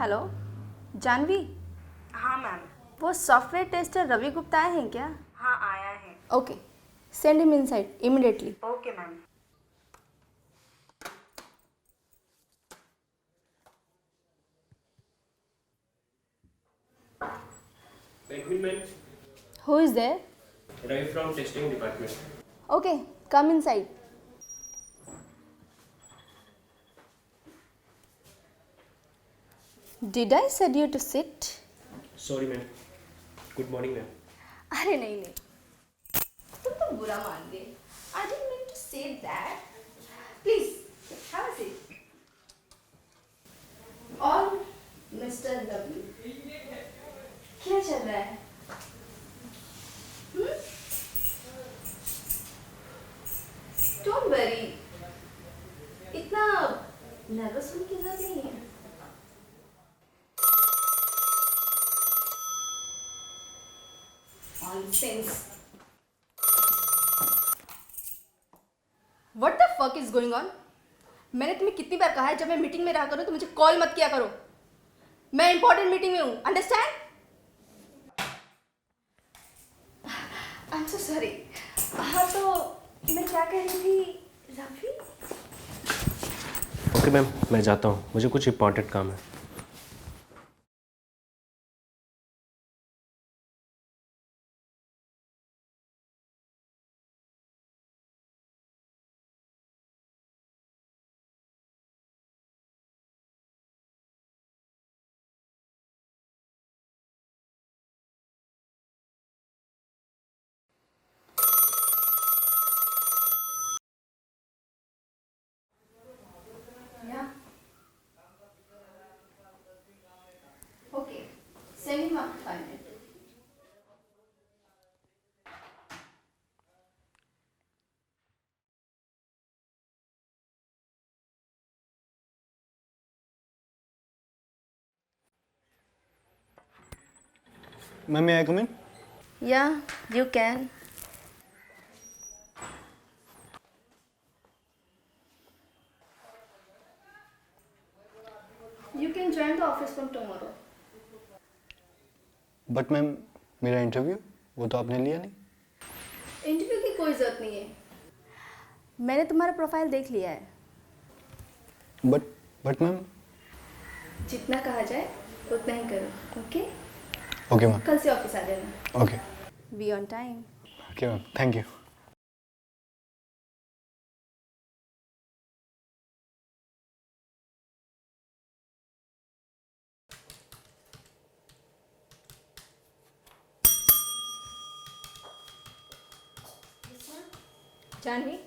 Hello Janvi. हाँ ma'am. वो software tester Ravi Gupta आए हैं क्या? हाँ आया है। Okay, send him inside immediately. Okay ma'am. Admin, who is there? Ravi from testing department. Okay, come inside. Did I said you to sit? Sorry ma'am. Good morning ma'am. अरे नहीं नहीं, तुम तो बुरा मान गए। I didn't mean to say that. Please have a seat. और mister Ravi, क्या चल रहा है? डोंट वरी, इतना नर्वस होने की जरूरत नहीं है। Nonsense. What the fuck is going on? मैंने तुम्हें कितनी बार कहा है जब मैं मीटिंग में रहा करूं तो मुझे कॉल मत किया करो। मैं इंपॉर्टेंट मीटिंग में हूं, understand? I am so sorry. हाँ तो मैं क्या कह रही थी रवि? Okay मैम, मैं जाता हूँ, मुझे कुछ इम्पोर्टेंट काम है। Yeah. Okay. Send him up 5 minutes. Ma'am, may I come in? Yeah, you can. You can join the office from tomorrow. But ma'am मेरा इंटरव्यू वो तो आपने लिया नहीं। इंटरव्यू की कोई जरूरत नहीं है। मैंने तुम्हारा प्रोफाइल देख लिया है। But ma'am. जितना कहा जाए उतना ही करो, ओके? Okay ma'am. कल से ऑफिस आ जाना। Okay. Be on time. Okay ma'am, thank you. Janvi,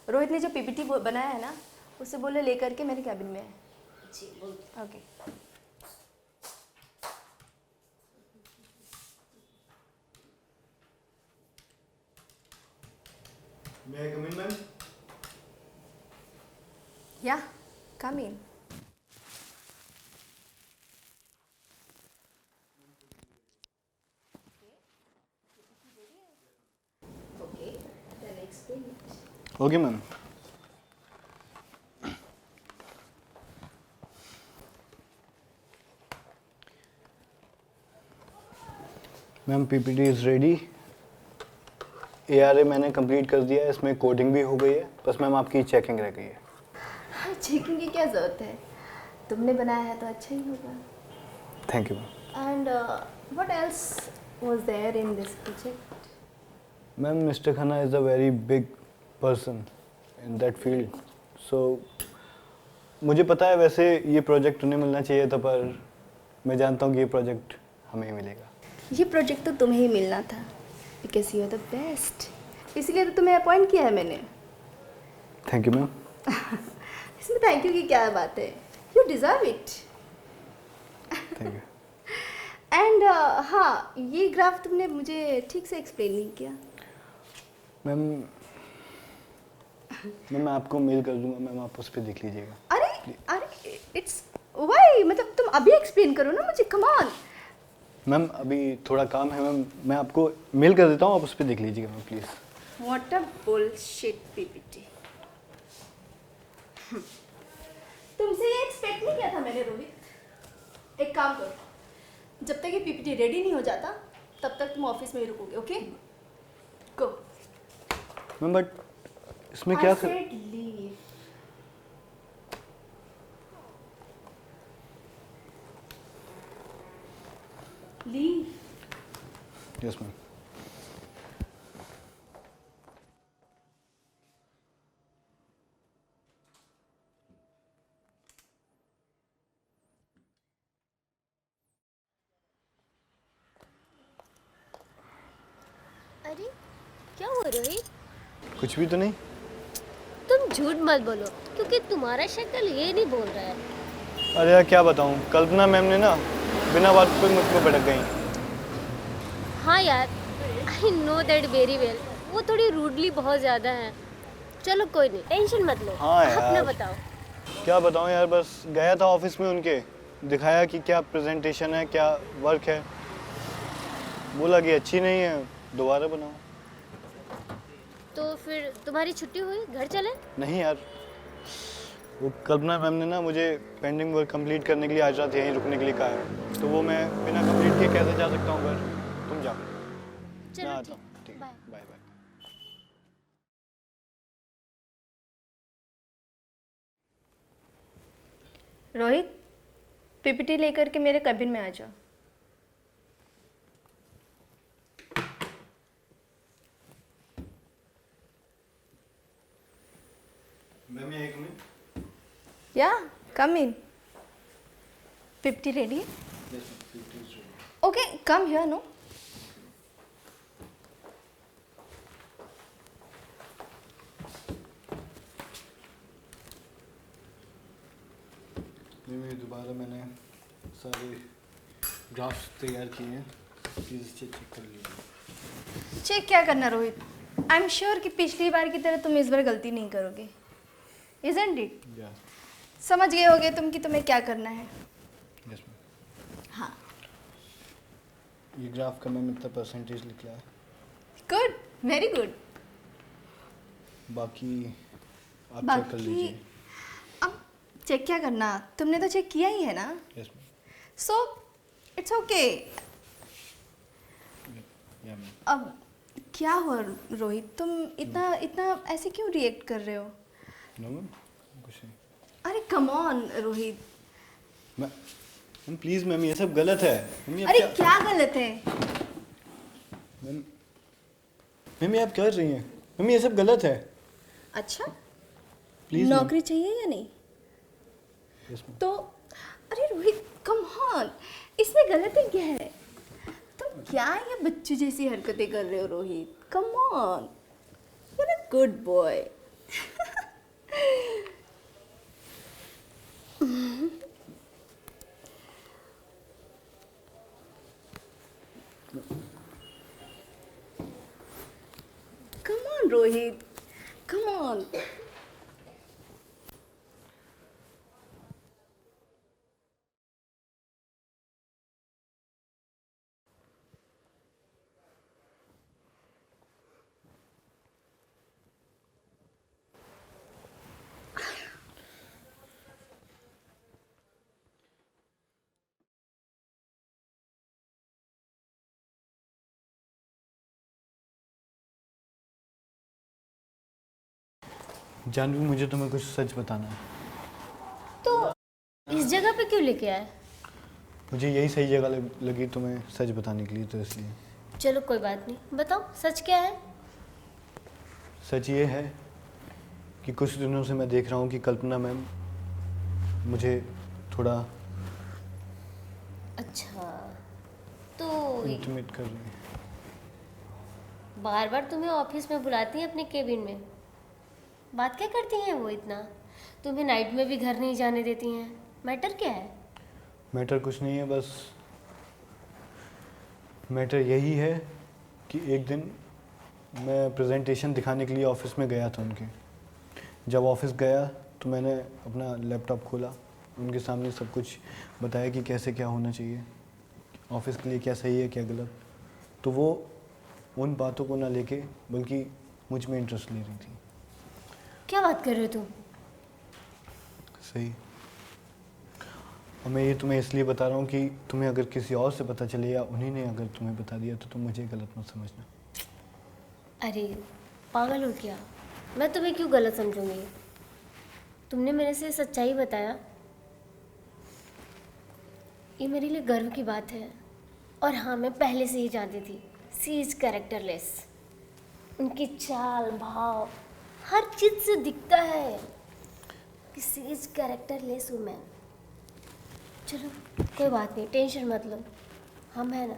Rohit ने जो पीपीटी बनाया है ना, उसे बोले लेकर के मेरे कैबिन में है। जी बोल। Okay. May I come in, ma'am? या come in. Okay, then explain it. Okay ma'am. Ma'am PPT is ready. ARA मैंने कंप्लीट कर दिया है, इसमें कोडिंग भी हो गई है, बस मैम आपकी चेकिंग रह गई है। चेकिंग की क्या जरूरत है? तुमने बनाया है तो अच्छा ही होगा। Thank you ma'am. And what else was there in this project? Ma'am mister Khanna is a very big person in that field, so मुझे पता है वैसे ये प्रोजेक्ट उन्हें मिलना चाहिए था, पर मैं जानता हूँ कि ये प्रोजेक्ट हमें ही मिलेगा। ये प्रोजेक्ट तो तुम्हें ही मिलना था, because you are the best. इसलिए तो तुम्हें अपॉइंट किया है मैंने। Thank you ma'am. इसमें थैंक यू की क्या बात है? You deserve it. Thank you and हाँ, ये ग्राफ तुमने मुझे ठीक से एक्सप्लेन नहीं किया। मैम। मैं आपको मेल कर दूंगा मैम, आप उस पर देख लीजिएगा। अरे इट्स व्हाई, मतलब तुम अभी एक्सप्लेन करो ना मुझे, कम ऑन। मैम अभी थोड़ा काम है मैम, मैं आपको मेल कर देता हूँ, आप उस पर देख लीजिएगा ma'am please. What a bullshit PPT. तुमसे ये एक्सपेक्ट नहीं किया था मैंने रोहित। एक काम करो, जब तक ये पीपीटी रेडी नहीं हो जाता तब तक तुम ऑफिस में ही रुकोगे, ओके? गो। मैम बट इसमें क्या कर... लीव। लीव। Yes ma'am. अरे क्या हुआ रोहित? कुछ भी तो नहीं। तुम झूठ मत बोलो क्योंकि तुम्हारा शक्ल ये नहीं बोल रहा है। अरे यार क्या बताऊँ, कल्पना मैम ने ना बिना बात पे मुझ पे भड़क गई। हाँ यार, I know that very well. वो थोड़ी रूडली बहुत ज़्यादा है। चलो कोई नहीं, टेंशन मत लो। हाँ यार। अपना बताओ। क्या बताऊँ यार, बस गया था ऑफिस में उनके, दिखाया कि क्या प्रेजेंटेशन है, क्या वर्क है, बोला कि अच्छी नहीं है, दोबारा बनाओ। तो फिर तुम्हारी छुट्टी हुई, घर चले? नहीं यार, वो कल्पना मैम ने ना मुझे पेंडिंग वर्क कंप्लीट करने के लिए आज रात यहीं रुकने के लिए कहा है, तो वो मैं बिना कंप्लीट किए कैसे जा सकता हूँ घर? तुम जाओ। मैं चलो आता हूँ। ठीक, ठीक, bye. Bye bye. Rohit, PPT लेकर के मेरे कैबिन में आ जाओ। मैम ये कम इन? या come in. PPT ready? Yes ma'am, okay, come here. No, नहीं दोबारा मैंने सारे ग्राफ्स तैयार किए हैं, प्लीज़ चेक कर लीजिए। चेक क्या करना रोहित? आई एम श्योर कि पिछली बार की तरह तुम इस बार गलती नहीं करोगे, इजंट इट? या समझ गए होगे तुम कि तुम्हें क्या करना है। Yes ma'am. हाँ, ये ग्राफ का मैम इतना परसेंटेज निकला है, गुड, वेरी गुड। बाकी आप चेक कर लीजिए। अब चेक क्या करना, तुमने तो चेक किया ही है ना, yes ma'am. So it's okay. या मैम। अब क्या हुआ रोहित, तुम इतना इतना ऐसे क्यों रिएक्ट कर रहे हो? नो मैम, कुछ नहीं। अरे कम on Rohit. Ma'am please ma'am, ये सब गलत है। मैम ये अरे क्या गलत है? मैम मैम ये आप कर रही हैं, मैम ये सब गलत है। अच्छा, प्लीज़ नौकरी चाहिए या नहीं? Yes ma'am. तो अरे रोहित कम ऑन, इसमें गलती क्या है? तुम क्या ये बच्चे जैसी हरकतें कर रहे हो Rohit? Come on, you are a good boy. Come on Rohit, come on. Janvi, मुझे तुम्हें कुछ सच बताना है। तो इस जगह पे क्यों लेके आए? मुझे यही सही जगह लगी तुम्हें सच बताने के लिए, तो इसलिए। चलो कोई बात नहीं, बताओ सच क्या है? सच ये है कि कुछ दिनों से मैं देख रहा हूँ कि कल्पना मैम मुझे थोड़ा अच्छा, तो इंटीमेट कर रही है। बार बार तुम्हें ऑफिस में बुलाती हैं अपने केबिन में, बात क्या करती हैं वो इतना? तुम्हें नाइट में भी घर नहीं जाने देती हैं, मैटर क्या है? मैटर कुछ नहीं है, बस मैटर यही है कि एक दिन मैं प्रेजेंटेशन दिखाने के लिए ऑफिस में गया था उनके। जब ऑफिस गया तो मैंने अपना लैपटॉप खोला, उनके सामने सब कुछ बताया कि कैसे क्या होना चाहिए, ऑफिस के लिए क्या सही है क्या गलत। तो वो उन बातों को ना लेके बल्कि मुझ में इंटरेस्ट ले रही थी। क्या बात कर रहे हो तुम? सही। और मैं ये तुम्हें इसलिए बता रहा हूँ कि तुम्हें अगर किसी और से पता चले या उन्हीं ने अगर तुम्हें बता दिया तो तुम मुझे गलत मत समझना। अरे पागल हो क्या, मैं तुम्हें क्यों गलत समझूंगी? तुमने मेरे से सच्चाई बताया, ये मेरे लिए गर्व की बात है। और हाँ, मैं पहले से ही जानती थी सी इज कैरेक्टरलेस। उनकी चाल भाव हर चीज़ से दिखता है कि सी इज कैरेक्टरलेस वुमेन। चलो कोई बात नहीं, टेंशन मत लो, हम है ना,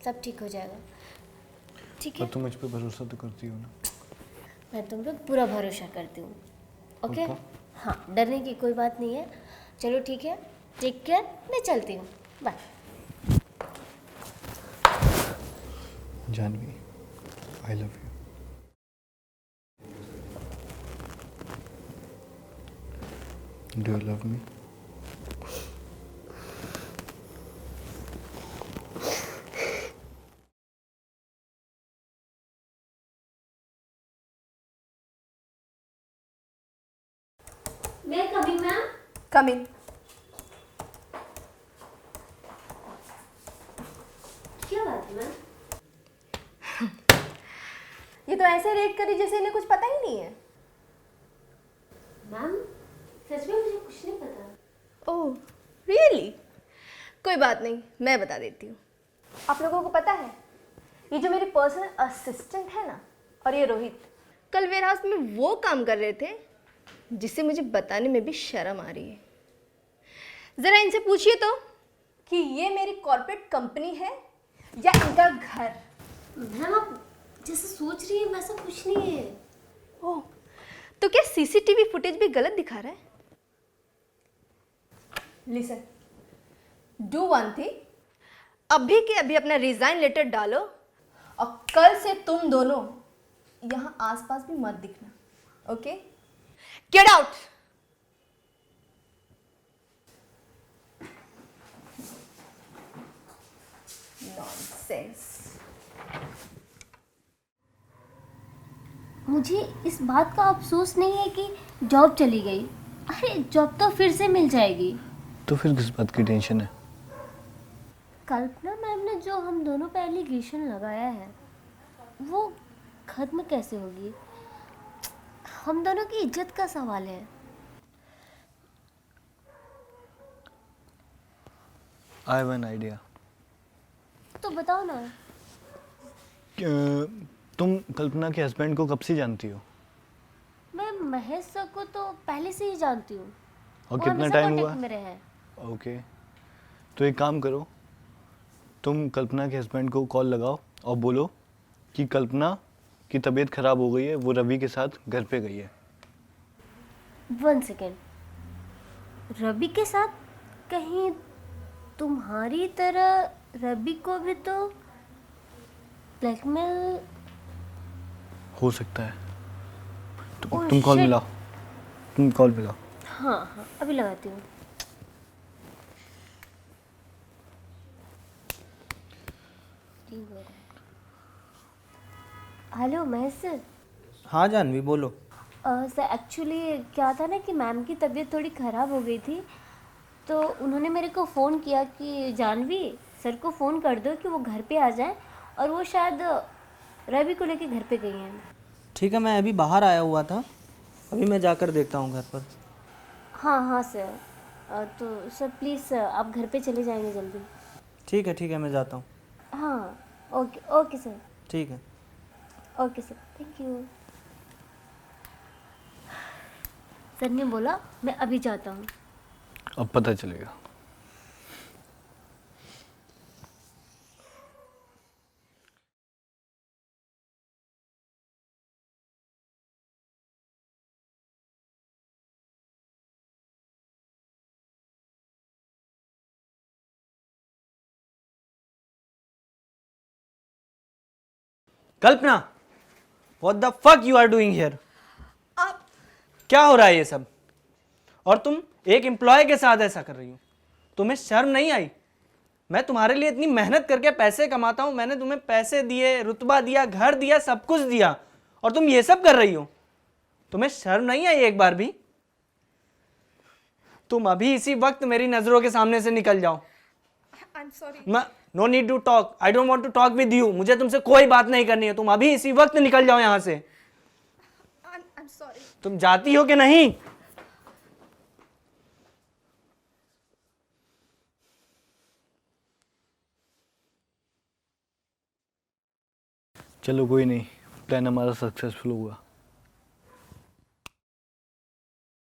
सब ठीक हो जाएगा। ठीक और है, तुम मुझ पर भरोसा तो करती हो ना? मैं तुम पे पूरा भरोसा करती हूँ। ओके? पक्का? हाँ, डरने की कोई बात नहीं है। चलो ठीक है, टेक केयर, मैं चलती हूँ, bye. Janvi, I love you. Do you love me? मैं कमिंग मैम। कम इन। क्या बात है मैम? ये तो ऐसे रेट करी जैसे इन्हें कुछ पता ही नहीं है। मैम सच में मुझे कुछ नहीं पता। Oh really? कोई बात नहीं, मैं बता देती हूँ। आप लोगों को पता है, ये जो मेरे पर्सनल असिस्टेंट है ना, और ये रोहित, कल वेयर हाउस में वो काम कर रहे थे जिसे मुझे बताने में भी शर्म आ रही है। ज़रा इनसे पूछिए तो कि ये मेरी कॉर्पोरेट कंपनी है या इनका घर। मैम आप जैसे सोच रही है वैसा कुछ नहीं है। ओह, तो क्या सीसीटीवी फुटेज भी गलत दिखा रहा है? लिसन, डू वन थिंग, अभी के अभी अपना रिजाइन लेटर डालो और कल से तुम दोनों यहाँ आसपास भी मत दिखना, ओके? Get out. नॉनसेंस। मुझे इस बात का अफसोस नहीं है कि जॉब चली गई। अरे जॉब तो फिर से मिल जाएगी। तो फिर किस बात की टेंशन है? कल्पना मैम ने जो हम दोनों पे एलिगेशन लगाया है वो खत्म कैसे होगी? हम दोनों की इज्जत का सवाल है। I have an idea. तो बताओ ना। तुम कल्पना के हस्बैंड को कब से जानती हो? मैं महेश सर को तो पहले से ही जानती हूँ। और वो कितना हमेशा टाइम हुआ? कांटेक्ट में रहे हैं। ओके, तो एक काम करो, तुम कल्पना के हस्बैंड को कॉल लगाओ और बोलो कि कल्पना की तबीयत खराब हो गई है, वो रवि के साथ घर पे गई है। 1 सेकेंड, रवि के साथ? कहीं तुम्हारी तरह रवि को भी तो ब्लैकमेल? हो सकता है। Oh, तुम कॉल shit. मिलाओ, तुम कॉल मिलाओ। हाँ हाँ अभी लगाती हूँ। Hello Mahesh sir. हाँ जानवी बोलो। सर एक्चुअली क्या था ना कि मैम की तबीयत थोड़ी ख़राब हो गई थी, तो उन्होंने मेरे को फ़ोन किया कि जानवी सर को फ़ोन कर दो कि वो घर पे आ जाएं, और वो शायद रवि को लेके घर पे गई हैं। ठीक है, मैं अभी बाहर आया हुआ था, अभी मैं जाकर देखता हूँ घर पर। हाँ हाँ सर। तो सर प्लीज़ सर आप घर पे चले जाएंगे जल्दी। ठीक है मैं जाता हूँ। हाँ ओके ओके सर। ठीक है। Okay sir, thank you. Sir ने बोला मैं अभी जाता हूँ। अब पता चलेगा। Kalpana, what the fuck you are doing here? आप क्या हो रहा है ये सब? और तुम एक एम्प्लॉय के साथ ऐसा कर रही हो? तुम्हें शर्म नहीं आई? मैं तुम्हारे लिए इतनी मेहनत करके पैसे कमाता हूं, मैंने तुम्हें पैसे दिए, रुतबा दिया, घर दिया, सब कुछ दिया, और तुम ये सब कर रही हो? तुम्हें शर्म नहीं आई एक बार भी? तुम अभी इसी वक्त मेरी नजरों के सामने से निकल जाओ। I'm sorry. No need to talk, I don't want to talk with you. मुझे तुमसे कोई बात नहीं करनी है, तुम अभी इसी वक्त निकल जाओ यहाँ से। I'm sorry. तुम जाती हो कि नहीं? चलो कोई नहीं, प्लान हमारा सक्सेसफुल हुआ।